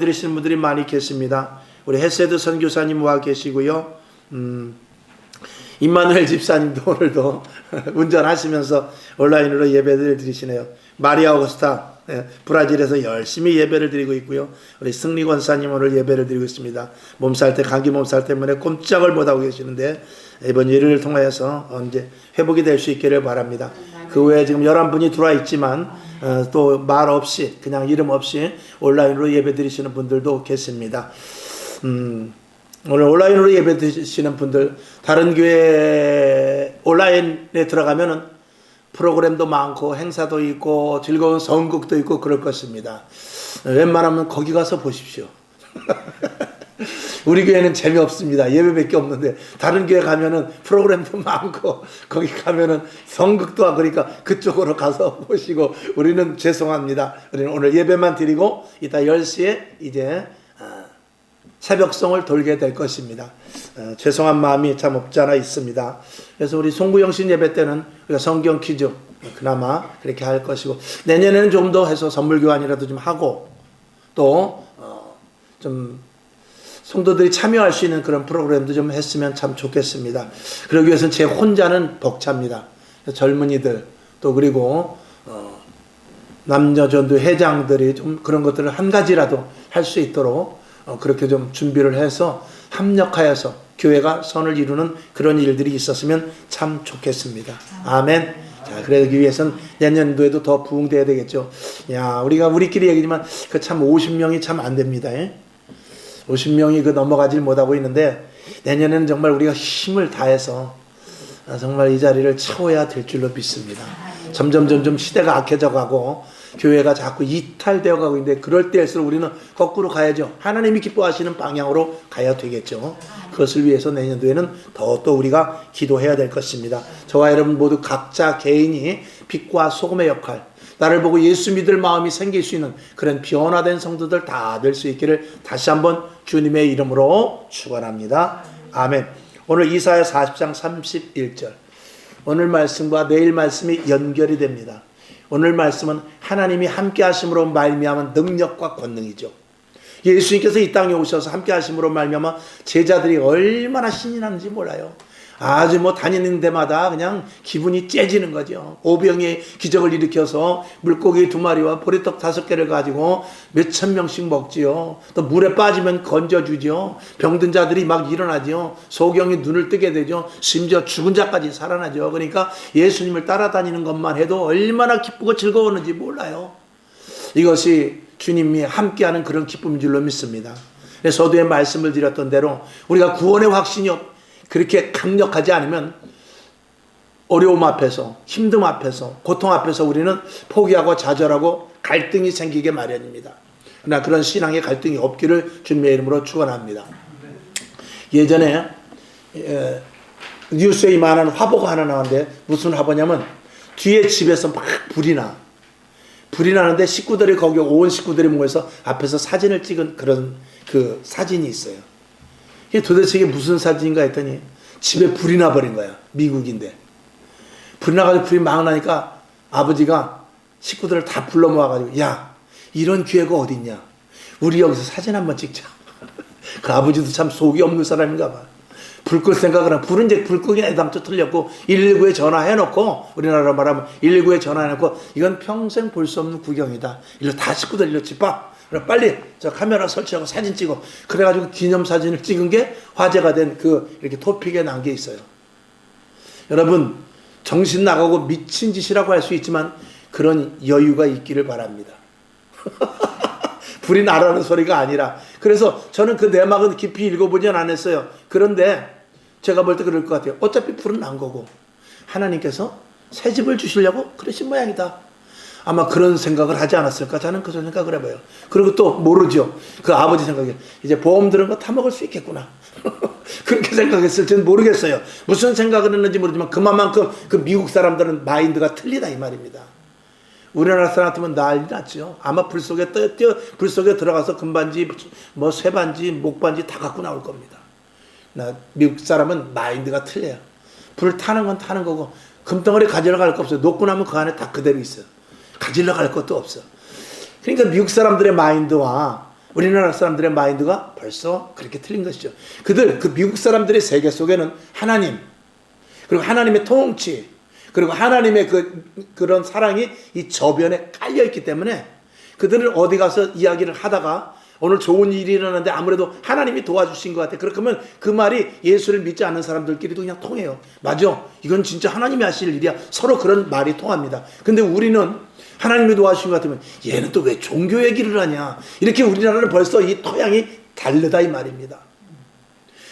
들으시는 분들이 많이 계십니다. 우리 헤세드 선교사님 와 계시고요. 임마누엘 집사님도 오늘도 운전하시면서 온라인으로 예배를 드리시네요. 마리아 오스타 브라질에서 열심히 예배를 드리고 있고요. 우리 승리 권사님 오늘 예배를 드리고 있습니다. 몸살때 감기 몸살 때문에 꼼짝을 못하고 계시는데 이번 예를 통하여서 언제 회복이 될 수 있기를 바랍니다. 그 외에 지금 11분이 들어와 있지만 또 말 없이 그냥 이름 없이 온라인으로 예배 드리시는 분들도 계십니다. 오늘 온라인으로 예배 드리시는 분들, 다른 교회 온라인에 들어가면은 프로그램도 많고 행사도 있고 즐거운 선곡도 있고 그럴 것입니다. 웬만하면 거기 가서 보십시오. 우리 교회는 재미없습니다. 예배밖에 없는데 다른 교회 가면은 프로그램도 많고 거기 가면은 선곡도 하고 그러니까 그쪽으로 가서 보시고, 우리는 죄송합니다. 우리는 오늘 예배만 드리고 이따 10시에 이제 새벽송을 돌게 될 것입니다. 죄송한 마음이 참 없지 않아 있습니다. 그래서 우리 송구영신 예배 때는 우리가 성경 퀴즈 그나마 그렇게 할 것이고, 내년에는 좀 더 해서 선물 교환이라도 좀 하고 또 좀 성도들이 참여할 수 있는 그런 프로그램도 좀 했으면 참 좋겠습니다. 그러기 위해서는 제 혼자는 벅찹니다. 젊은이들 또 그리고 남녀전도 회장들이 좀 그런 것들을 한 가지라도 할 수 있도록 그렇게 좀 준비를 해서 합력하여서 교회가 선을 이루는 그런 일들이 있었으면 참 좋겠습니다. 아멘. 자, 그러기 위해서는 내년도에도 더 부흥돼야 되겠죠. 야, 우리가 우리끼리 얘기지만 그 참 50명이 참 안 됩니다. 50명이 그 넘어가질 못하고 있는데 내년에는 정말 우리가 힘을 다해서 정말 이 자리를 채워야 될 줄로 믿습니다. 점점 시대가 악해져 가고 교회가 자꾸 이탈되어 가고 있는데 그럴 때일수록 우리는 거꾸로 가야죠. 하나님이 기뻐하시는 방향으로 가야 되겠죠. 그것을 위해서 내년도에는 더 또 우리가 기도해야 될 것입니다. 저와 여러분 모두 각자 개인이 빛과 소금의 역할, 나를 보고 예수 믿을 마음이 생길 수 있는 그런 변화된 성도들 다 될 수 있기를 다시 한번 주님의 이름으로 축원합니다. 아멘. 오늘 이사야 40장 31절, 오늘 말씀과 내일 말씀이 연결이 됩니다. 오늘 말씀은 하나님이 함께 하심으로 말미암은 능력과 권능이죠. 예수님께서 이 땅에 오셔서 함께 하심으로 말미암아 제자들이 얼마나 신이 나는지 몰라요. 아주 다니는 데마다 그냥 기분이 째지는 거죠. 오병이의 기적을 일으켜서 물고기 2마리와 보리떡 5개를 가지고 몇천 명씩 먹지요. 또 물에 빠지면 건져주죠. 병든 자들이 막 일어나죠. 소경이 눈을 뜨게 되죠. 심지어 죽은 자까지 살아나죠. 그러니까 예수님을 따라다니는 것만 해도 얼마나 기쁘고 즐거웠는지 몰라요. 이것이 주님이 함께하는 그런 기쁨인 줄로 믿습니다. 서두에 말씀을 드렸던 대로 우리가 구원의 확신이 그렇게 강력하지 않으면 어려움 앞에서, 힘듦 앞에서, 고통 앞에서 우리는 포기하고 좌절하고 갈등이 생기게 마련입니다. 그러나 그런 신앙의 갈등이 없기를 주님의 이름으로 축원합니다. 예전에 뉴스에 이만한 화보가 하나 나왔는데 무슨 화보냐면 뒤에 집에서 막 불이 나는데 식구들이 거기 온 식구들이 모여서 앞에서 사진을 찍은 그런 그 사진이 있어요. 이게 도대체 이게 무슨 사진인가 했더니 집에 불이 나버린 거야. 미국인데. 불이 나가지고 불이 막 나니까 아버지가 식구들을 다 불러 모아가지고, 야, 이런 기회가 어딨냐. 우리 여기서 사진 한번 찍자. 그 아버지도 참 속이 없는 사람인가 봐. 불 끌 생각을 하면, 불은 이제 불 끄기는 애당초 틀렸고 119에 전화해놓고, 우리나라로 말하면 119에 전화해놓고 이건 평생 볼 수 없는 구경이다. 일로 다 식구들 일로 집합. 빨리 저 카메라 설치하고 사진 찍어. 그래가지고 기념사진을 찍은 게 화제가 된 이렇게 토픽에 난 게 있어요. 여러분, 정신 나가고 미친 짓이라고 할 수 있지만 그런 여유가 있기를 바랍니다. 불이 나라는 소리가 아니라. 그래서 저는 그 내막은 깊이 읽어보진 않았어요. 그런데 제가 볼 때 그럴 것 같아요. 어차피 불은 난 거고 하나님께서 새 집을 주시려고 그러신 모양이다. 아마 그런 생각을 하지 않았을까? 저는 그런 생각을 해봐요. 그리고 또 모르죠. 그 아버지 생각에 이제 보험 들은 거 다 먹을 수 있겠구나. 그렇게 생각했을지는 모르겠어요. 무슨 생각을 했는지 모르지만 그만큼 그 미국 사람들은 마인드가 틀리다 이 말입니다. 우리나라 사람 같으면 난리 났죠. 아마 불 속에 불 속에 들어가서 금반지, 쇠반지, 목반지 다 갖고 나올 겁니다. 미국 사람은 마인드가 틀려요. 불 타는 건 타는 거고 금덩어리 가지러 갈 거 없어요. 놓고 나면 그 안에 다 그대로 있어요. 가지러 갈 것도 없어. 그러니까 미국 사람들의 마인드와 우리나라 사람들의 마인드가 벌써 그렇게 틀린 것이죠. 그 미국 사람들의 세계 속에는 하나님, 그리고 하나님의 통치, 그리고 하나님의 그런 사랑이 이 저변에 깔려있기 때문에 그들은 어디 가서 이야기를 하다가 오늘 좋은 일이 일어나는데 아무래도 하나님이 도와주신 것 같아. 그러면 그 말이 예수를 믿지 않는 사람들끼리도 그냥 통해요. 맞아. 이건 진짜 하나님이 하실 일이야. 서로 그런 말이 통합니다. 근데 우리는 하나님이 도와주신 것 같으면 얘는 또 왜 종교 얘기를 하냐. 이렇게 우리나라는 벌써 이 토양이 다르다 이 말입니다.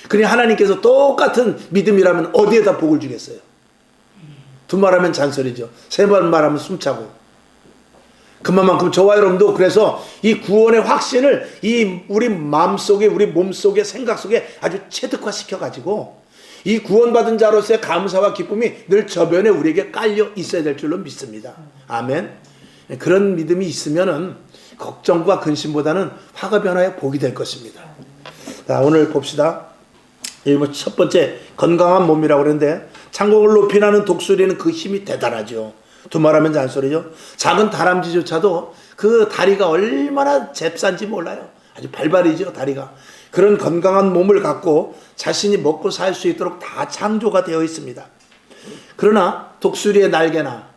그러니 하나님께서 똑같은 믿음이라면 어디에다 복을 주겠어요? 두 말하면 잔소리죠. 세 번 말하면 숨차고. 그만큼 저와 여러분도 그래서 이 구원의 확신을 우리 마음속에, 우리 몸속에, 생각 속에 아주 체득화시켜 가지고 이 구원받은 자로서의 감사와 기쁨이 늘 저변에 우리에게 깔려 있어야 될 줄로 믿습니다. 아멘. 그런 믿음이 있으면은 걱정과 근심보다는 화가 변화의 복이 될 것입니다. 자, 오늘 봅시다. 첫 번째, 건강한 몸이라고 그러는데 창공을 높이 나는 독수리는 그 힘이 대단하죠. 두말하면 잔소리죠. 작은 다람쥐조차도 그 다리가 얼마나 잽싼지 몰라요. 아주 발발이죠, 다리가. 그런 건강한 몸을 갖고 자신이 먹고 살 수 있도록 다 창조가 되어 있습니다. 그러나 독수리의 날개나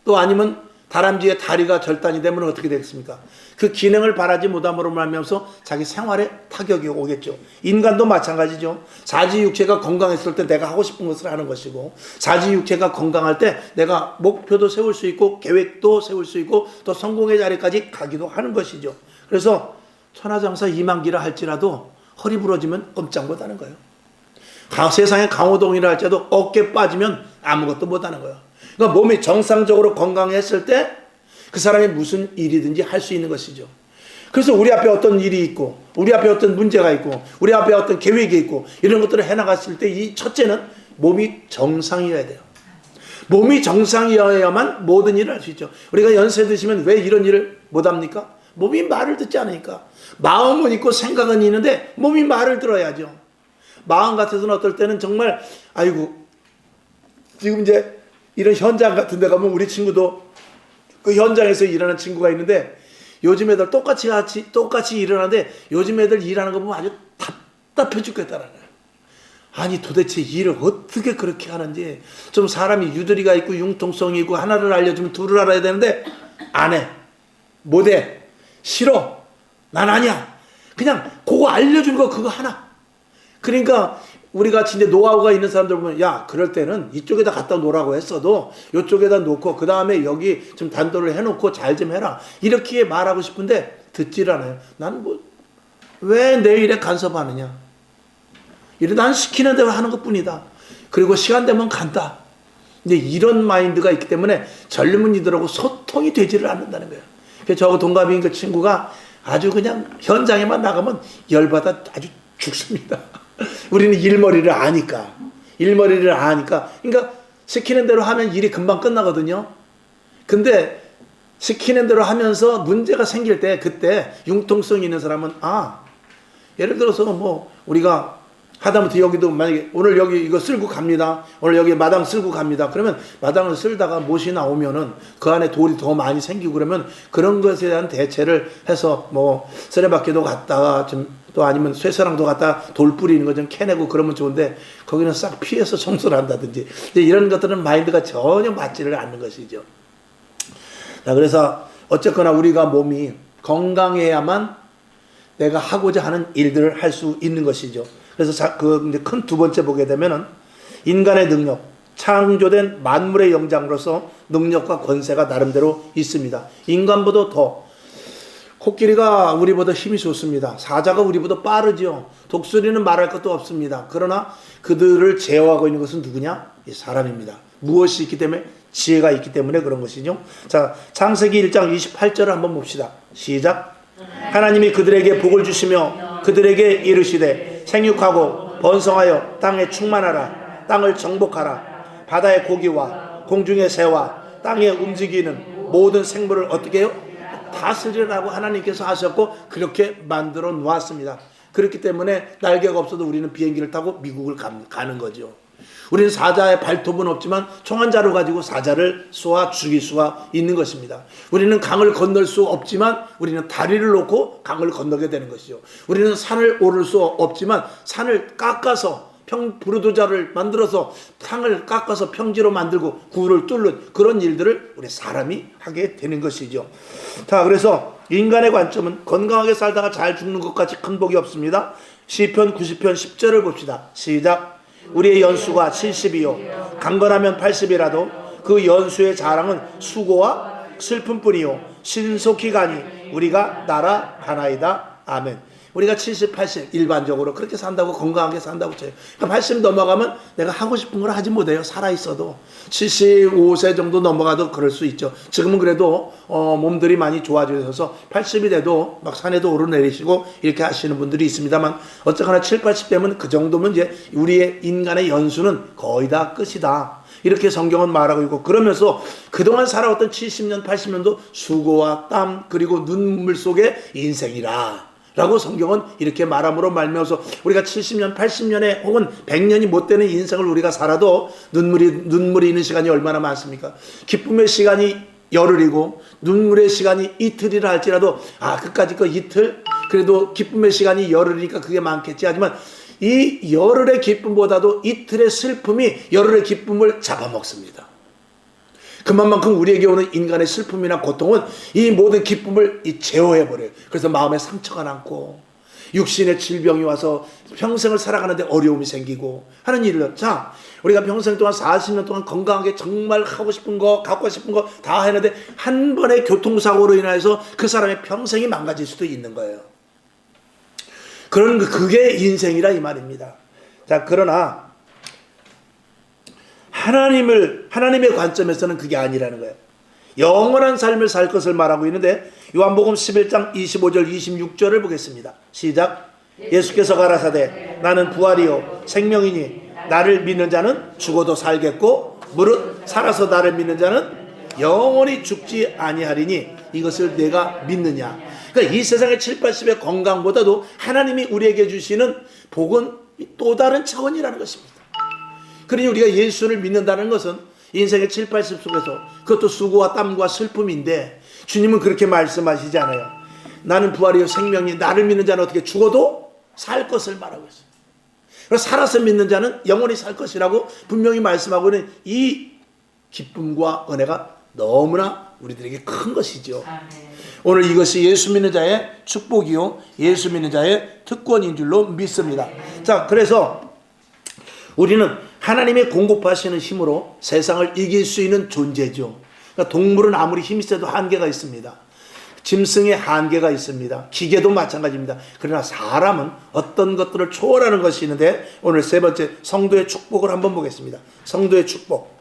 또 아니면 다람쥐의 다리가 절단이 되면 어떻게 되겠습니까? 그 기능을 바라지 못함으로 말미암아서 자기 생활에 타격이 오겠죠. 인간도 마찬가지죠. 사지육체가 건강했을 때 내가 하고 싶은 것을 하는 것이고, 사지육체가 건강할 때 내가 목표도 세울 수 있고 계획도 세울 수 있고 또 성공의 자리까지 가기도 하는 것이죠. 그래서 천하장사 이만기라 할지라도 허리 부러지면 꼼짝 못하는 거예요. 세상에 강호동이라 할지라도 어깨 빠지면 아무것도 못하는 거예요. 그러니까 몸이 정상적으로 건강했을 때 그 사람이 무슨 일이든지 할 수 있는 것이죠. 그래서 우리 앞에 어떤 일이 있고 우리 앞에 어떤 문제가 있고 우리 앞에 어떤 계획이 있고 이런 것들을 해나갔을 때 이 첫째는 몸이 정상이어야 돼요. 몸이 정상이어야만 모든 일을 할 수 있죠. 우리가 연세 드시면 왜 이런 일을 못합니까? 몸이 말을 듣지 않으니까. 마음은 있고 생각은 있는데 몸이 말을 들어야죠. 마음 같아서는 어떨 때는 정말 아이고 지금 이제 이런 현장 같은 데 가면 우리 친구도 그 현장에서 일하는 친구가 있는데 요즘 애들 똑같이 일어나는데 요즘 애들 일하는 거 보면 아주 답답해 죽겠다는 거예요. 아니 도대체 일을 어떻게 그렇게 하는지 좀 사람이 유도리가 있고 융통성이 있고 하나를 알려주면 둘을 알아야 되는데 안 해. 못해. 싫어. 난 아니야. 그냥 그거 알려주는 거 그거 하나. 그러니까 우리가 진짜 노하우가 있는 사람들 보면 야 그럴 때는 이쪽에다 갖다 놓으라고 했어도 이쪽에다 놓고 그 다음에 여기 좀 단도를 해놓고 잘 좀 해라 이렇게 말하고 싶은데 듣질 않아요. 난 왜 내 일에 간섭하느냐. 난 시키는 대로 하는 것뿐이다. 그리고 시간 되면 간다. 근데 이런 마인드가 있기 때문에 젊은이들하고 소통이 되지를 않는다는 거예요. 그래서 저하고 동갑인 그 친구가 아주 그냥 현장에만 나가면 열받아 아주 죽습니다. 우리는 일머리를 아니까. 그러니까 시키는 대로 하면 일이 금방 끝나거든요. 근데 시키는 대로 하면서 문제가 생길 때 그때 융통성 있는 사람은 예를 들어서 뭐 우리가 하다못해 여기도 만약에 오늘 여기 이거 쓸고 갑니다. 오늘 여기 마당 쓸고 갑니다. 그러면 마당을 쓸다가 못이 나오면은 그 안에 돌이 더 많이 생기고 그러면 그런 것에 대한 대체를 해서 뭐 쓰레받기도 갔다가 좀 또 아니면 쇠사랑도 갖다 돌 뿌리는 거 좀 캐내고 그러면 좋은데 거기는 싹 피해서 청소를 한다든지 이런 것들은 마인드가 전혀 맞지를 않는 것이죠. 자, 그래서 어쨌거나 우리가 몸이 건강해야만 내가 하고자 하는 일들을 할 수 있는 것이죠. 그래서 큰 두 번째 보게 되면은 인간의 능력, 창조된 만물의 영장으로서 능력과 권세가 나름대로 있습니다. 인간보다 더 코끼리가 우리보다 힘이 좋습니다. 사자가 우리보다 빠르죠. 독수리는 말할 것도 없습니다. 그러나 그들을 제어하고 있는 것은 누구냐? 이 사람입니다. 무엇이 있기 때문에? 지혜가 있기 때문에 그런 것이죠. 자, 창세기 1장 28절을 한번 봅시다. 시작. 하나님이 그들에게 복을 주시며 그들에게 이르시되 생육하고 번성하여 땅에 충만하라. 땅을 정복하라. 바다의 고기와 공중의 새와 땅에 움직이는 모든 생물을 어떻게 해요? 다스리라고 하나님께서 하셨고 그렇게 만들어 놓았습니다. 그렇기 때문에 날개가 없어도 우리는 비행기를 타고 미국을 가는 거죠. 우리는 사자의 발톱은 없지만 총 한 자루 가지고 사자를 쏘아 죽일 수가 있는 것입니다. 우리는 강을 건널 수 없지만 우리는 다리를 놓고 강을 건너게 되는 것이죠. 우리는 산을 오를 수 없지만 산을 깎아서 부르도자를 만들어서 상을 깎아서 평지로 만들고 굴을 뚫는 그런 일들을 우리 사람이 하게 되는 것이죠. 자, 그래서 인간의 관점은 건강하게 살다가 잘 죽는 것 같이 큰 복이 없습니다. 시편 90편 10절을 봅시다. 시작. 우리의 연수가 70이요 강건하면 80이라도 그 연수의 자랑은 수고와 슬픔뿐이요 신속히 가니 우리가 날아가나이다. 아멘. 우리가 70, 80 일반적으로 그렇게 산다고 건강하게 산다고 쳐요. 그러니까 80 넘어가면 내가 하고 싶은 걸 하지 못해요. 살아있어도 75세 정도 넘어가도 그럴 수 있죠. 지금은 그래도 몸들이 많이 좋아져서 80이 돼도 막 산에도 오르내리시고 이렇게 하시는 분들이 있습니다만 어쨌거나 7, 80 되면 그 정도면 이제 우리의 인간의 연수는 거의 다 끝이다. 이렇게 성경은 말하고 있고, 그러면서 그동안 살아왔던 70년, 80년도 수고와 땀 그리고 눈물 속의 인생이라 라고 성경은 이렇게 말함으로 말미암아서 우리가 70년, 80년에 혹은 100년이 못 되는 인생을 우리가 살아도 눈물이 있는 시간이 얼마나 많습니까? 기쁨의 시간이 열흘이고 눈물의 시간이 이틀이라 할지라도 끝까지 그 이틀 그래도 기쁨의 시간이 열흘이니까 그게 많겠지. 하지만 이 열흘의 기쁨보다도 이틀의 슬픔이 열흘의 기쁨을 잡아먹습니다. 그만큼 우리에게 오는 인간의 슬픔이나 고통은 이 모든 기쁨을 제어해버려요. 그래서 마음에 상처가 남고 육신의 질병이 와서 평생을 살아가는데 어려움이 생기고 하는 일을. 자, 우리가 평생 동안 40년 동안 건강하게 정말 하고 싶은 거 갖고 싶은 거 다 했는데 한 번의 교통사고로 인해서 그 사람의 평생이 망가질 수도 있는 거예요. 그게 인생이라 이 말입니다. 자, 그러나 하나님의 관점에서는 그게 아니라는 거예요. 영원한 삶을 살 것을 말하고 있는데 요한복음 11장 25절 26절을 보겠습니다. 시작. 예수께서 가라사대 나는 부활이요 생명이니 나를 믿는 자는 죽어도 살겠고 무릇 살아서 나를 믿는 자는 영원히 죽지 아니하리니 이것을 내가 믿느냐. 그러니까 이 세상의 7, 80의 건강보다도 하나님이 우리에게 주시는 복은 또 다른 차원이라는 것입니다. 그러니 우리가 예수를 믿는다는 것은 인생의 7, 80 속에서 그것도 수고와 땀과 슬픔인데 주님은 그렇게 말씀하시지 않아요. 나는 부활이요 생명이 나를 믿는 자는 어떻게 죽어도 살 것을 말하고 있어요. 그래서 살아서 믿는 자는 영원히 살 것이라고 분명히 말씀하고 있는 이 기쁨과 은혜가 너무나 우리들에게 큰 것이죠. 오늘 이것이 예수 믿는 자의 축복이요 예수 믿는 자의 특권인 줄로 믿습니다. 자, 그래서 우리는 하나님의 공급하시는 힘으로 세상을 이길 수 있는 존재죠. 그러니까 동물은 아무리 힘이 세도 한계가 있습니다. 짐승의 한계가 있습니다. 기계도 마찬가지입니다. 그러나 사람은 어떤 것들을 초월하는 것이 있는데 오늘 세 번째 성도의 축복을 한번 보겠습니다. 성도의 축복.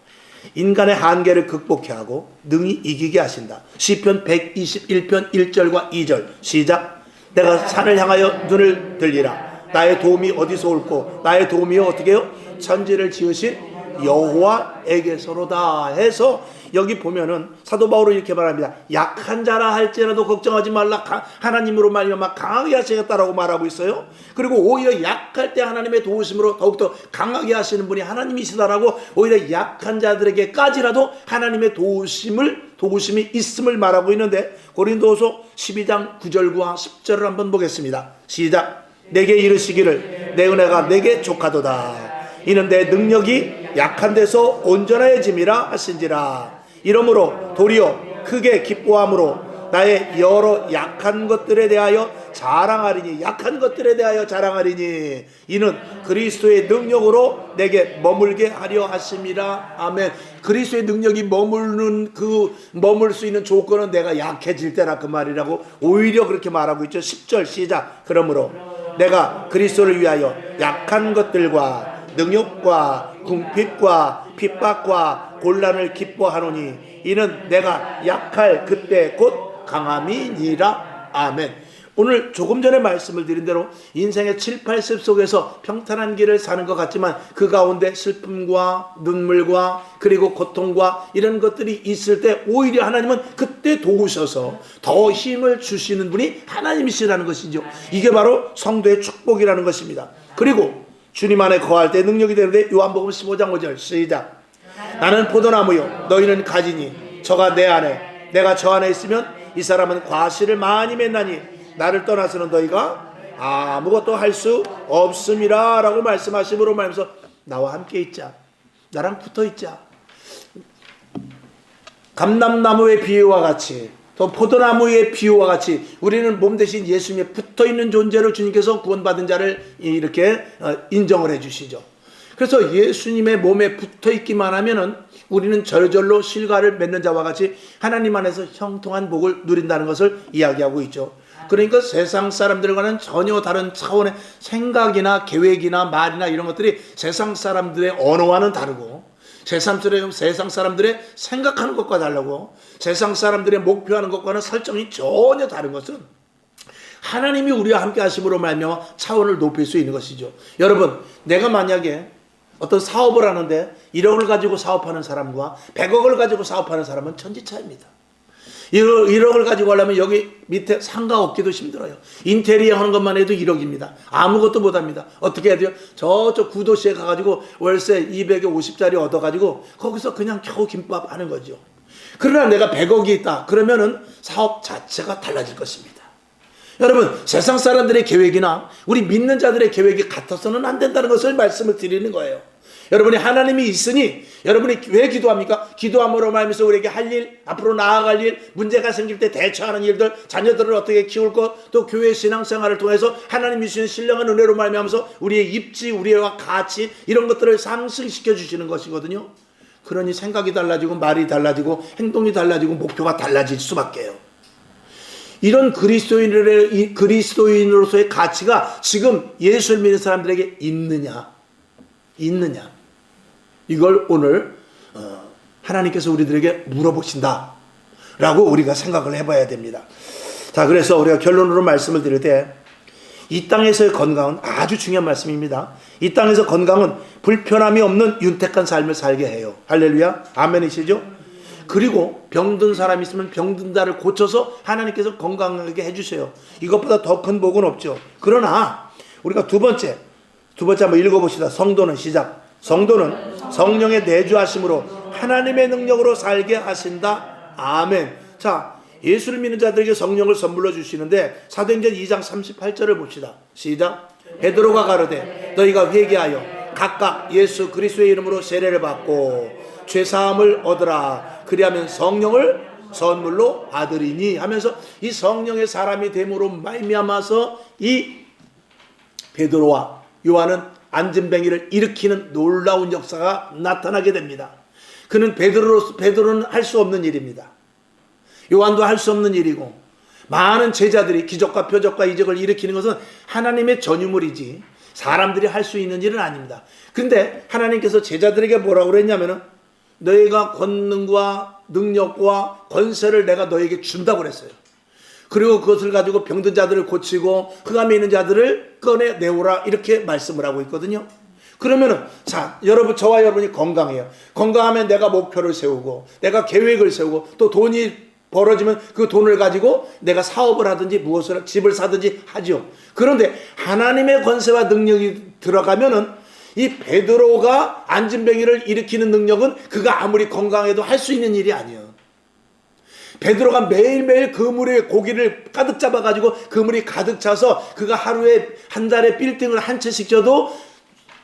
인간의 한계를 극복해 하고 능히 이기게 하신다. 시편 121편 1절과 2절 시작. 내가 산을 향하여 눈을 들리라. 나의 도움이 어디서 올꼬 나의 도움이 어떻게 해요? 천지를 지으신 여호와에게서로다 해서 여기 보면은 사도 바울은 이렇게 말합니다. 약한 자라 할지라도 걱정하지 말라. 하나님으로 말미암아 강하게 하시겠다라고 말하고 있어요. 그리고 오히려 약할 때 하나님의 도우심으로 더욱더 강하게 하시는 분이 하나님이시다라고 오히려 약한 자들에게까지라도 하나님의 도우심이 있음을 말하고 있는데 고린도후서 12장 9절과 10절을 한번 보겠습니다. 시작. 내게 이르시기를 내 은혜가 내게 족하도다. 이는 내 능력이 약한 데서 온전해짐이라 하신지라. 이러므로 도리어 크게 기뻐함으로 나의 여러 약한 것들에 대하여 자랑하리니. 약한 것들에 대하여 자랑하리니 이는 그리스도의 능력으로 내게 머물게 하려 하심이라. 아멘. 그리스도의 능력이 머물 수 있는 조건은 내가 약해질 때라 그 말이라고 오히려 그렇게 말하고 있죠. 10절 시작. 그러므로 내가 그리스도를 위하여 약한 것들과 능욕과 궁핍과 핍박과 곤란을 기뻐하노니 이는 내가 약할 그때 곧 강함이니라. 아멘. 오늘 조금 전에 말씀을 드린 대로 인생의 7, 80 속에서 평탄한 길을 사는 것 같지만 그 가운데 슬픔과 눈물과 그리고 고통과 이런 것들이 있을 때 오히려 하나님은 그때 도우셔서 더 힘을 주시는 분이 하나님이시라는 것이죠. 이게 바로 성도의 축복이라는 것입니다. 그리고 주님 안에 거할 때 능력이 되는데 요한복음 15장 5절 시작. 나는 포도나무요 너희는 가지니 저가 내 안에 내가 저 안에 있으면 이 사람은 과실을 많이 맺나니 나를 떠나서는 너희가 아무것도 할 수 없음이라 라고 말씀하심으로 말하면서 나와 함께 있자. 나랑 붙어 있자. 감람나무의 비유와 같이 또 포도나무의 비유와 같이 우리는 몸 대신 예수님에 붙어있는 존재로 주님께서 구원받은 자를 이렇게 인정을 해주시죠. 그래서 예수님의 몸에 붙어있기만 하면은 우리는 절절로 실과를 맺는 자와 같이 하나님 안에서 형통한 복을 누린다는 것을 이야기하고 있죠. 그러니까 세상 사람들과는 전혀 다른 차원의 생각이나 계획이나 말이나 이런 것들이 세상 사람들의 언어와는 다르고 세상 사람들의 생각하는 것과 다르고 세상 사람들의 목표하는 것과는 설정이 전혀 다른 것은 하나님이 우리와 함께 하심으로 말미암아 차원을 높일 수 있는 것이죠. 여러분, 내가 만약에 어떤 사업을 하는데 1억을 가지고 사업하는 사람과 100억을 가지고 사업하는 사람은 천지차이입니다. 1억을 가지고 하려면 여기 밑에 상가 얻기도 힘들어요. 인테리어 하는 것만 해도 1억입니다. 아무것도 못합니다. 어떻게 해야 돼요? 저쪽 구도시에 가가지고 월세 250짜리 얻어가지고 거기서 그냥 겨우 김밥 하는 거죠. 그러나 내가 100억이 있다. 그러면은 사업 자체가 달라질 것입니다. 여러분, 세상 사람들의 계획이나 우리 믿는 자들의 계획이 같아서는 안 된다는 것을 말씀을 드리는 거예요. 여러분이 하나님이 있으니 여러분이 왜 기도합니까? 기도함으로 말미암아서 우리에게 할 일, 앞으로 나아갈 일, 문제가 생길 때 대처하는 일들, 자녀들을 어떻게 키울 것, 또 교회 신앙생활을 통해서 하나님이 주신 신령한 은혜로 말미암아서 우리의 입지, 우리와 가치 이런 것들을 상승시켜 주시는 것이거든요. 그러니 생각이 달라지고 말이 달라지고 행동이 달라지고 목표가 달라질 수밖에요. 이런 그리스도인으로서의 가치가 지금 예수를 믿는 사람들에게 있느냐? 이걸 오늘 하나님께서 우리들에게 물어보신다 라고 우리가 생각을 해봐야 됩니다. 자, 그래서 우리가 결론으로 말씀을 드릴 때 이 땅에서의 건강은 아주 중요한 말씀입니다. 이 땅에서 건강은 불편함이 없는 윤택한 삶을 살게 해요. 할렐루야, 아멘이시죠? 그리고 병든 사람이 있으면 병든 자를 고쳐서 하나님께서 건강하게 해주세요. 이것보다 더 큰 복은 없죠. 그러나 우리가 두 번째 한번 읽어봅시다. 성도는 시작. 성도는 성령의 내주하심으로 하나님의 능력으로 살게 하신다. 아멘. 자, 예수를 믿는 자들에게 성령을 선물로 주시는데 사도행전 2장 38절을 봅시다. 시작. 베드로가 가로되 너희가 회개하여 각각 예수 그리스도의 이름으로 세례를 받고 죄사함을 얻으라. 그리하면 성령을 선물로 받으리니 하면서 이 성령의 사람이 됨으로 말미암아서 이 베드로와 요한은 안진뱅이를 일으키는 놀라운 역사가 나타나게 됩니다. 그는 베드로는 할 수 없는 일입니다. 요한도 할 수 없는 일이고 많은 제자들이 기적과 표적과 이적을 일으키는 것은 하나님의 전유물이지 사람들이 할 수 있는 일은 아닙니다. 그런데 하나님께서 제자들에게 뭐라고 그랬냐면은 너희가 권능과 능력과 권세를 내가 너에게 준다고 그랬어요. 그리고 그것을 가지고 병든 자들을 고치고 흑암에 있는 자들을 꺼내내오라 이렇게 말씀을 하고 있거든요. 그러면은 자, 여러분, 저와 여러분이 건강해요. 건강하면 내가 목표를 세우고 내가 계획을 세우고 또 돈이 벌어지면 그 돈을 가지고 내가 사업을 하든지 무엇을 집을 사든지 하죠. 그런데 하나님의 권세와 능력이 들어가면은 이 베드로가 안진뱅이를 일으키는 능력은 그가 아무리 건강해도 할 수 있는 일이 아니에요. 베드로가 매일매일 그물에 고기를 가득 잡아가지고 그물이 가득 차서 그가 하루에 한 달에 빌딩을 한 채씩 져도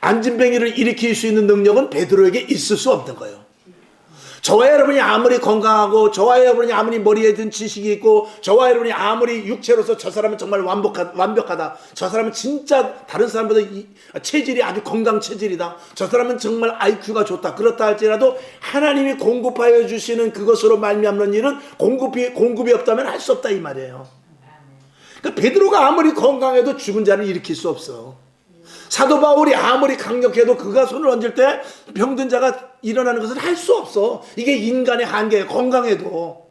안진뱅이를 일으킬 수 있는 능력은 베드로에게 있을 수 없는 거예요. 저와 여러분이 아무리 건강하고 저와 여러분이 아무리 머리에 든 지식이 있고 저와 여러분이 아무리 육체로서 저 사람은 정말 완벽하다. 저 사람은 진짜 다른 사람보다 체질이 아주 건강 체질이다. 저 사람은 정말 IQ가 좋다. 그렇다 할지라도 하나님이 공급하여 주시는 그것으로 말미암는 일은 공급이 없다면 할 수 없다 이 말이에요. 그러니까 베드로가 아무리 건강해도 죽은 자를 일으킬 수 없어. 사도 바울이 아무리 강력해도 그가 손을 얹을 때 병든 자가 일어나는 것은 할 수 없어. 이게 인간의 한계예요. 건강해도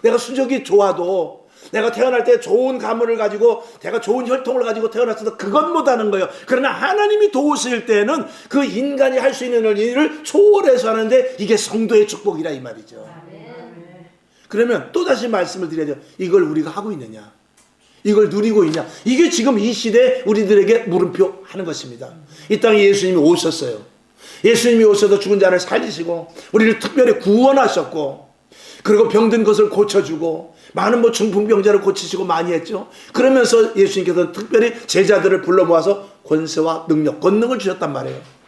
내가 수족이 좋아도 내가 태어날 때 좋은 가문을 가지고 내가 좋은 혈통을 가지고 태어났어도 그건 못하는 거예요. 그러나 하나님이 도우실 때는 그 인간이 할 수 있는 일을 초월해서 하는데 이게 성도의 축복이라 이 말이죠. 그러면 또다시 말씀을 드려야 돼요. 이걸 우리가 하고 있느냐? 이걸 누리고 있냐? 이게 지금 이 시대에 우리들에게 물음표 하는 것입니다. 이 땅에 예수님이 오셨어요. 예수님이 오셔서 죽은 자를 살리시고 우리를 특별히 구원하셨고, 그리고 병든 것을 고쳐주고 많은 중풍병자를 고치시고 많이 했죠. 그러면서 예수님께서는 특별히 제자들을 불러 모아서 권세와 능력, 권능을 주셨단 말이에요.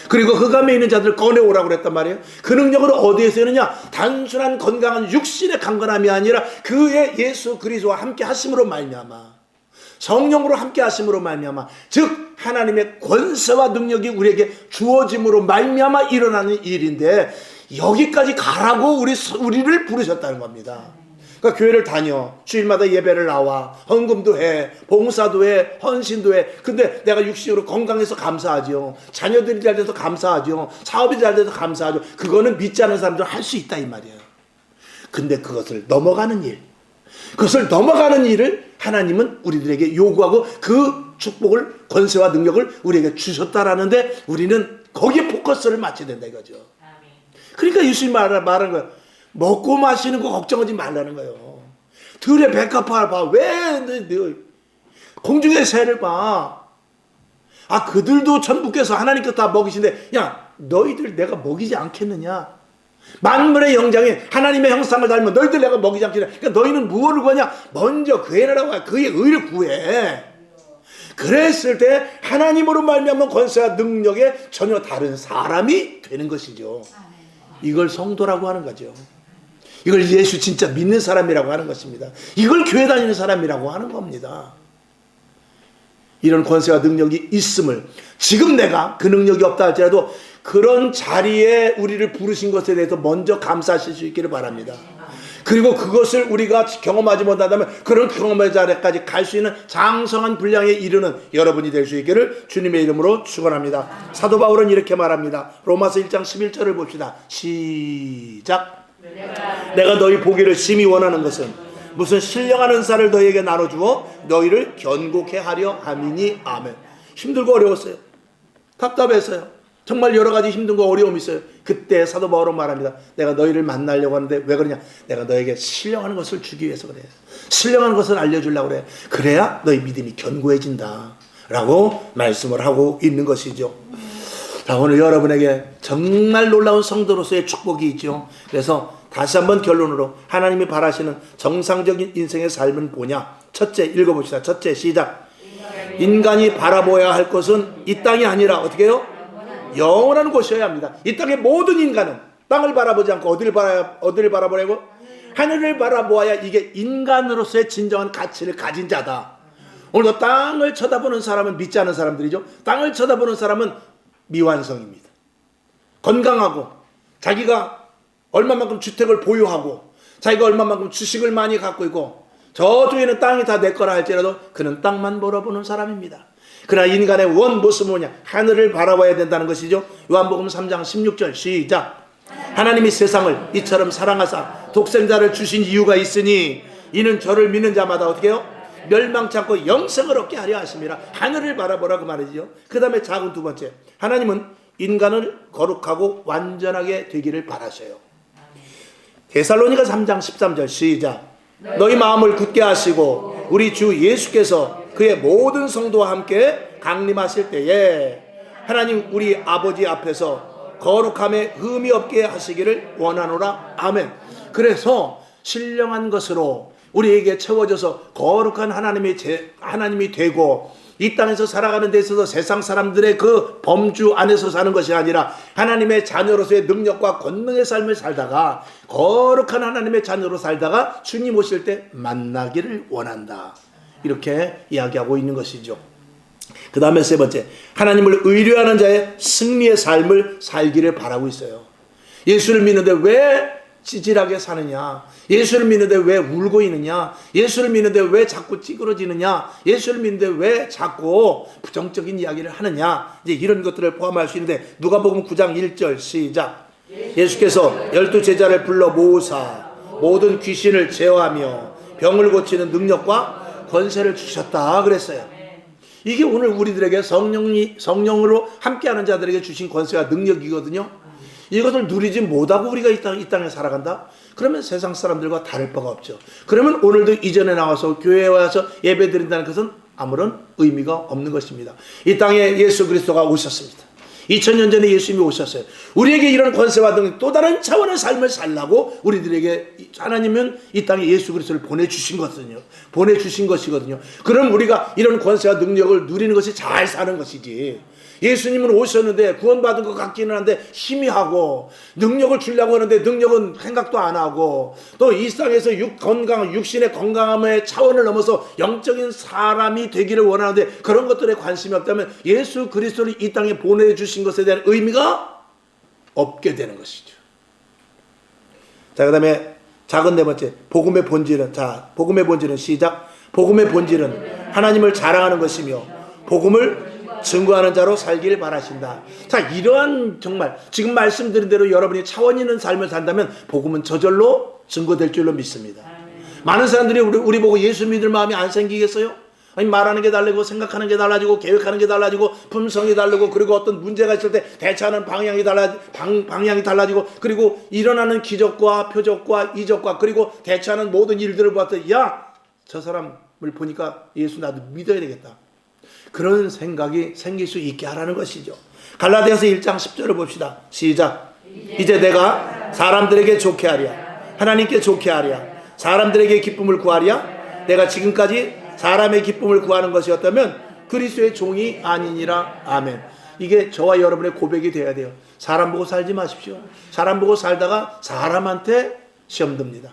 그리고 흑암에 있는 자들을 꺼내오라고 그랬단 말이에요. 그 능력을 어디에 쓰느냐? 단순한 건강한 육신의 강건함이 아니라 그의 예수 그리스도와 함께 하심으로 말미암아, 성령으로 함께 하심으로 말미암아, 즉 하나님의 권세와 능력이 우리에게 주어짐으로 말미암아 일어나는 일인데, 여기까지 가라고 우리를 부르셨다는 겁니다. 그러니까 교회를 다녀, 주일마다 예배를 나와, 헌금도 해, 봉사도 해, 헌신도 해. 근데 내가 육신으로 건강해서 감사하죠. 자녀들이 잘 돼서 감사하죠. 사업이 잘 돼서 감사하죠. 그거는 믿지 않는 사람들은 할 수 있다 이 말이에요. 근데 그것을 넘어가는 일, 그것을 넘어가는 일을 하나님은 우리들에게 요구하고 그 축복을, 권세와 능력을 우리에게 주셨다라는데, 우리는 거기에 포커스를 맞춰야 된다 이거죠. 그러니까 예수님 말하는 거예요. 먹고 마시는 거 걱정하지 말라는 거예요. 들의 백합화를 봐. 왜 공중의 새를 봐. 아, 그들도 천부께서 하나님께서 다 먹이신데, 야, 너희들 내가 먹이지 않겠느냐? 만물의 영장에 하나님의 형상을 닮은 너희들 내가 먹이지 않겠느냐? 그러니까 너희는 무엇을 구하냐? 먼저 그의 나라와 그의 의를 구해. 그랬을 때 하나님으로 말미암은 권세와 능력에 전혀 다른 사람이 되는 것이죠. 이걸 성도라고 하는 거죠. 이걸 예수 진짜 믿는 사람이라고 하는 것입니다. 이걸 교회 다니는 사람이라고 하는 겁니다. 이런 권세와 능력이 있음을, 지금 내가 그 능력이 없다 할지라도 그런 자리에 우리를 부르신 것에 대해서 먼저 감사하실 수 있기를 바랍니다. 그리고 그것을 우리가 경험하지 못한다면 그런 경험의 자리까지 갈 수 있는 장성한 분량에 이르는 여러분이 될 수 있기를 주님의 이름으로 축원합니다. 사도 바울은 이렇게 말합니다. 로마서 1장 11절을 봅시다. 시작. 내가 너희 보기를 심히 원하는 것은 무슨 신령한 은사를 너희에게 나눠주어 너희를 견고케 하려 함이니. 아멘. 힘들고 어려웠어요. 답답했어요. 정말 여러 가지 힘든 거 어려움이 있어요. 그때 사도 바울은 말합니다. 내가 너희를 만나려고 하는데 왜 그러냐? 내가 너에게 신령한 것을 주기 위해서 그래. 신령한 것을 알려주려고 그래. 그래야 너희 믿음이 견고해진다 라고 말씀을 하고 있는 것이죠. 자, 오늘 여러분에게 정말 놀라운 성도로서의 축복이 있죠. 그래서 다시 한번 결론으로 하나님이 바라시는 정상적인 인생의 삶은 뭐냐? 첫째, 읽어봅시다. 첫째, 시작. 인간이 바라보아야 할 것은 이 땅이 아니라 어떻게 해요? 영원한 곳이어야 합니다. 이 땅의 모든 인간은 땅을 바라보지 않고 어디를 바라보려고? 하늘을 바라보아야 이게 인간으로서의 진정한 가치를 가진 자다. 오늘도 땅을 쳐다보는 사람은 믿지 않는 사람들이죠. 땅을 쳐다보는 사람은 미완성입니다. 건강하고 자기가 얼마만큼 주택을 보유하고 자기가 얼마만큼 주식을 많이 갖고 있고 저쪽에는 땅이 다 내 거라 할지라도 그는 땅만 바라보는 사람입니다. 그러나 인간의 원 모습은 뭐냐? 하늘을 바라봐야 된다는 것이죠. 요한복음 3장 16절 시작. 하나님이 세상을 이처럼 사랑하사 독생자를 주신 이유가 있으니 이는 저를 믿는 자마다 어떻게 해요? 멸망치 않고 영생을 얻게 하려 하심이라. 하늘을 바라보라 그 말이죠. 그 다음에 작은 두 번째, 하나님은 인간을 거룩하고 완전하게 되기를 바라셔요. 데살로니가 3장 13절 시작. 너희 마음을 굳게 하시고 우리 주 예수께서 그의 모든 성도와 함께 강림하실 때에 하나님 우리 아버지 앞에서 거룩함에 흠이 없게 하시기를 원하노라. 아멘. 그래서 신령한 것으로 우리에게 채워져서 거룩한 하나님이 되고 이 땅에서 살아가는 데 있어서 세상 사람들의 그 범주 안에서 사는 것이 아니라 하나님의 자녀로서의 능력과 권능의 삶을 살다가 거룩한 하나님의 자녀로 살다가 주님 오실 때 만나기를 원한다. 이렇게 이야기하고 있는 것이죠. 그 다음에 세 번째, 하나님을 의뢰하는 자의 승리의 삶을 살기를 바라고 있어요. 예수를 믿는데 왜 찌질하게 사느냐? 예수를 믿는데 왜 울고 있느냐? 예수를 믿는데 왜 자꾸 찌그러지느냐? 예수를 믿는데 왜 자꾸 부정적인 이야기를 하느냐? 이제 이런 것들을 포함할 수 있는데 누가복음 9장 1절 시작. 예수께서 12 제자를 불러 모으사 모든 귀신을 제어하며 병을 고치는 능력과 권세를 주셨다 그랬어요. 이게 오늘 우리들에게 성령으로 함께하는 자들에게 주신 권세와 능력이거든요. 이것을 누리지 못하고 우리가 이 땅에 살아간다? 그러면 세상 사람들과 다를 바가 없죠. 그러면 오늘도 이전에 나와서 교회에 와서 예배 드린다는 것은 아무런 의미가 없는 것입니다. 이 땅에 예수 그리스도가 오셨습니다. 2000년 전에 예수님이 오셨어요. 우리에게 이런 권세와 등 또 다른 차원의 삶을 살라고 우리들에게 하나님은 이 땅에 예수 그리스도를 보내주신 것이거든요. 그럼 우리가 이런 권세와 능력을 누리는 것이 잘 사는 것이지, 예수님은 오셨는데 구원받은 것 같기는 한데 희미하고, 능력을 주려고 하는데 능력은 생각도 안 하고, 또 이 땅에서 육신의 건강함의 차원을 넘어서 영적인 사람이 되기를 원하는데 그런 것들에 관심이 없다면 예수 그리스도를 이 땅에 보내주신 것에 대한 의미가 없게 되는 것이죠. 자, 그 다음에 작은 네 번째, 복음의 본질은, 시작. 복음의 본질은 하나님을 자랑하는 것이며 복음을 증거하는 자로 살길 바라신다. 자, 이러한 정말 지금 말씀드린 대로 여러분이 차원 있는 삶을 산다면 복음은 저절로 증거될 줄로 믿습니다. 많은 사람들이 우리 보고 예수 믿을 마음이 안 생기겠어요? 아니, 말하는 게 달라지고 생각하는 게 달라지고 계획하는 게 달라지고 품성이 다르고, 그리고 어떤 문제가 있을 때 대처하는 방향이 달라지고, 그리고 일어나는 기적과 표적과 이적과, 그리고 대처하는 모든 일들을 봤더니 야, 저 사람을 보니까 예수 나도 믿어야 되겠다, 그런 생각이 생길 수 있게 하라는 것이죠. 갈라디아서 1장 10절을 봅시다. 시작. 이제 내가 사람들에게 좋게 하랴, 하나님께 좋게 하랴, 사람들에게 기쁨을 구하랴. 내가 지금까지 사람의 기쁨을 구하는 것이었다면 그리스도의 종이 아니니라. 아멘. 이게 저와 여러분의 고백이 되어야 돼요. 사람 보고 살지 마십시오. 사람 보고 살다가 사람한테 시험 듭니다.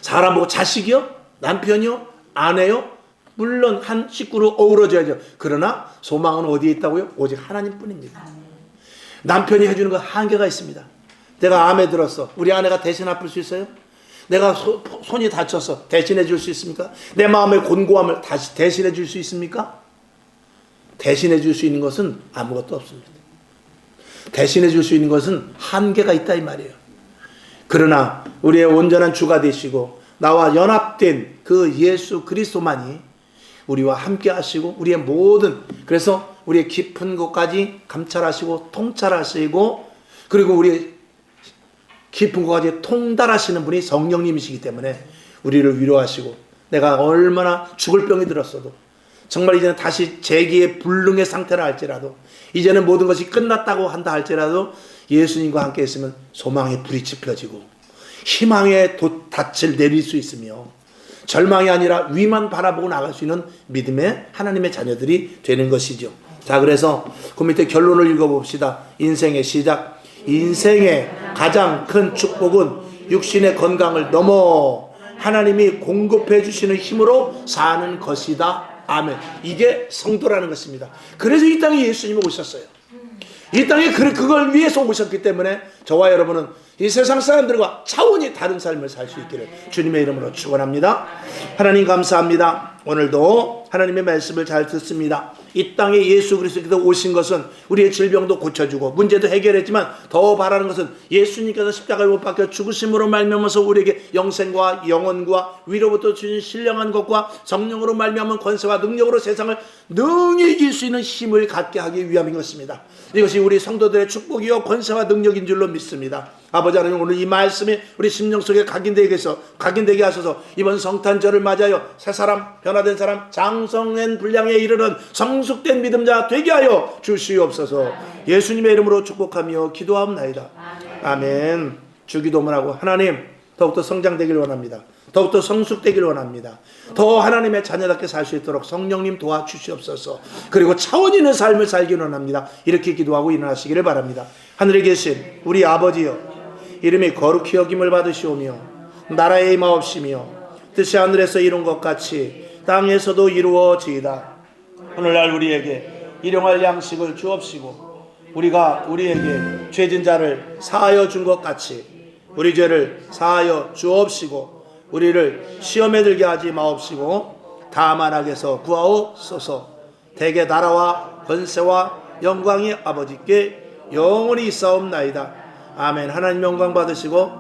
사람 보고 자식이요? 남편이요? 아내요? 물론 한 식구로 어우러져야죠. 그러나 소망은 어디에 있다고요? 오직 하나님뿐입니다. 남편이 해주는 건 한계가 있습니다. 내가 암에 들었어. 우리 아내가 대신 아플 수 있어요? 내가 손이 다쳤어. 대신해 줄 수 있습니까? 내 마음의 곤고함을 다시 대신해 줄 수 있습니까? 대신해 줄 수 있는 것은 아무것도 없습니다. 대신해 줄 수 있는 것은 한계가 있다 이 말이에요. 그러나 우리의 온전한 주가 되시고 나와 연합된 그 예수 그리스도만이 우리와 함께 하시고, 우리의 모든, 그래서 우리의 깊은 곳까지 감찰하시고 통찰하시고, 그리고 우리의 깊은 곳까지 통달하시는 분이 성령님이시기 때문에 우리를 위로하시고, 내가 얼마나 죽을 병이 들었어도, 정말 이제는 다시 재기의 불능의 상태라 할지라도, 이제는 모든 것이 끝났다고 한다 할지라도 예수님과 함께 있으면 소망의 불이 지펴지고 희망의 닻을 내릴 수 있으며 절망이 아니라 위만 바라보고 나갈 수 있는 믿음의 하나님의 자녀들이 되는 것이죠. 자, 그래서 그 밑에 결론을 읽어봅시다. 인생의 시작. 인생의 가장 큰 축복은 육신의 건강을 넘어 하나님이 공급해 주시는 힘으로 사는 것이다. 아멘. 이게 성도라는 것입니다. 그래서 이 땅에 예수님이 오셨어요. 이 땅에 그걸 위해서 오셨기 때문에 저와 여러분은 이 세상 사람들과 차원이 다른 삶을 살 수 있기를 주님의 이름으로 축원합니다. 하나님 감사합니다. 오늘도 하나님의 말씀을 잘 듣습니다. 이 땅에 예수 그리스도께서 오신 것은 우리의 질병도 고쳐주고 문제도 해결했지만 더 바라는 것은 예수님께서 십자가에 못 박혀 죽으심으로 말미암아서 우리에게 영생과 영원과 위로부터 주신 신령한 것과 성령으로 말미암은 권세와 능력으로 세상을 능히 이길 수 있는 힘을 갖게 하기 위함인 것입니다. 이것이 우리 성도들의 축복이요 권세와 능력인 줄로 믿습니다. 아버지 하나님, 오늘 이 말씀이 우리 심령 속에 각인되게 하셔서 이번 성탄절을 맞아요 새 사람, 변화된 사람, 장성된 분량에 이르는 성숙된 믿음자 되게 하여 주시옵소서. 예수님의 이름으로 축복하며 기도하옵나이다. 아멘. 주기도문 하고, 하나님 더욱더 성장되길 원합니다. 더욱더 성숙되길 원합니다. 더 하나님의 자녀답게 살 수 있도록 성령님 도와주시옵소서. 그리고 차원 있는 삶을 살길 원합니다. 이렇게 기도하고 일어나시기를 바랍니다. 하늘에 계신 우리 아버지여, 이름이 거룩히 여김을 받으시오며 나라의 임하옵시며 뜻이 하늘에서 이룬 것 같이 땅에서도 이루어지이다. 오늘날 우리에게 일용할 양식을 주옵시고 우리가 우리에게 죄진 자를 사하여 준 것 같이 우리 죄를 사하여 주옵시고 우리를 시험에 들게 하지 마옵시고 다만 악에서 구하옵소서. 대개 나라와 권세와 영광이 아버지께 영원히 있사옵나이다. 아멘. 하나님 영광 받으시고